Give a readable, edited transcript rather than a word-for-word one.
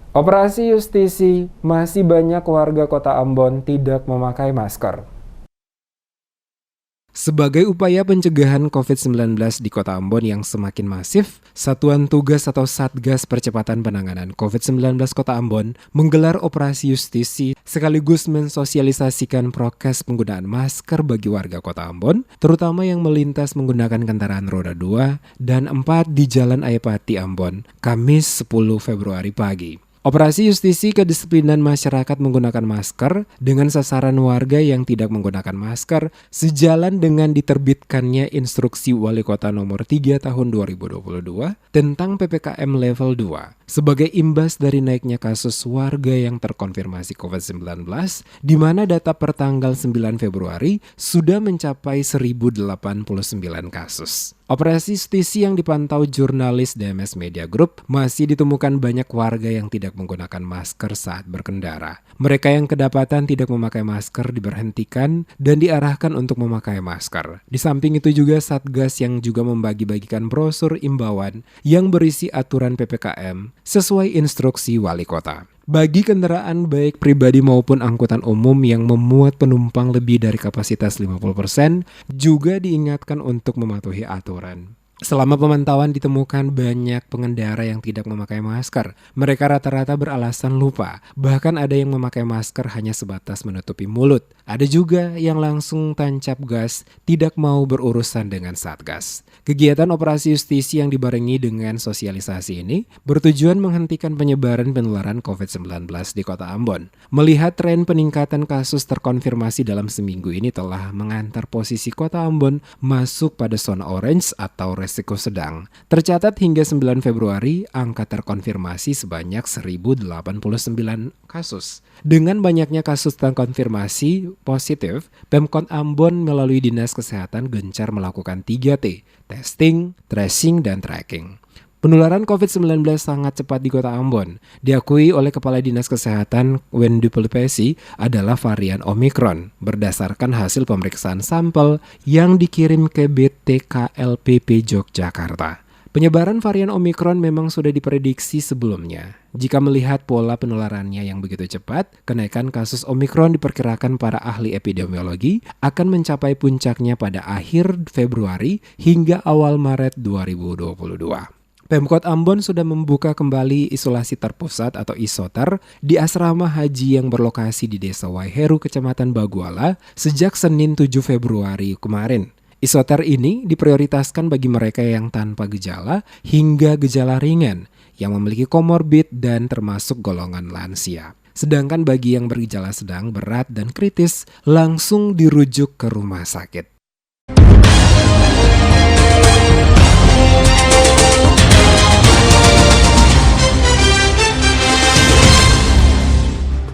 Operasi Justisi, masih banyak warga Kota Ambon tidak memakai masker. Sebagai upaya pencegahan COVID-19 di Kota Ambon yang semakin masif, Satuan Tugas atau Satgas Percepatan Penanganan COVID-19 Kota Ambon menggelar operasi justisi sekaligus mensosialisasikan prokes penggunaan masker bagi warga Kota Ambon, terutama yang melintas menggunakan kendaraan roda 2 dan 4 di Jalan Ayapati Ambon, Kamis 10 Februari pagi. Operasi Justisi Kedisiplinan Masyarakat menggunakan masker dengan sasaran warga yang tidak menggunakan masker sejalan dengan diterbitkannya Instruksi Wali Kota Nomor 3 Tahun 2022 tentang PPKM Level 2 sebagai imbas dari naiknya kasus warga yang terkonfirmasi COVID-19 di mana data per tanggal 9 Februari sudah mencapai 1089 kasus. Operasi justisi yang dipantau jurnalis DMS Media Group masih ditemukan banyak warga yang tidak menggunakan masker saat berkendara. Mereka yang kedapatan tidak memakai masker diberhentikan dan diarahkan untuk memakai masker. Di samping itu juga Satgas yang juga membagi-bagikan brosur imbauan yang berisi aturan PPKM sesuai instruksi wali kota. Bagi kendaraan baik pribadi maupun angkutan umum yang memuat penumpang lebih dari kapasitas 50%, juga diingatkan untuk mematuhi aturan. Selama pemantauan ditemukan banyak pengendara yang tidak memakai masker. Mereka rata-rata beralasan lupa, bahkan ada yang memakai masker hanya sebatas menutupi mulut. Ada juga yang langsung tancap gas, tidak mau berurusan dengan Satgas. Kegiatan operasi justisi yang dibarengi dengan sosialisasi ini bertujuan menghentikan penyebaran penularan COVID-19 di Kota Ambon. Melihat tren peningkatan kasus terkonfirmasi dalam seminggu ini telah mengantar posisi Kota Ambon masuk pada zona orange atau resiko sedang. Tercatat hingga 9 Februari, angka terkonfirmasi sebanyak 1089 kasus. Dengan banyaknya kasus terkonfirmasi positif, Pemkot Ambon melalui Dinas Kesehatan gencar melakukan 3T, testing, tracing, dan tracking. Penularan COVID-19 sangat cepat di Kota Ambon. Diakui oleh Kepala Dinas Kesehatan Wendy Pelipesi adalah varian Omikron berdasarkan hasil pemeriksaan sampel yang dikirim ke BTKLPP Yogyakarta. Penyebaran varian Omikron memang sudah diprediksi sebelumnya. Jika melihat pola penularannya yang begitu cepat, kenaikan kasus Omikron diperkirakan para ahli epidemiologi akan mencapai puncaknya pada akhir Februari hingga awal Maret 2022. Pemkot Ambon sudah membuka kembali isolasi terpusat atau isoter di asrama haji yang berlokasi di Desa Waiheru, Kecamatan Baguala sejak Senin 7 Februari kemarin. Isoter ini diprioritaskan bagi mereka yang tanpa gejala hingga gejala ringan, yang memiliki komorbid dan termasuk golongan lansia. Sedangkan bagi yang bergejala sedang, berat, dan kritis langsung dirujuk ke rumah sakit.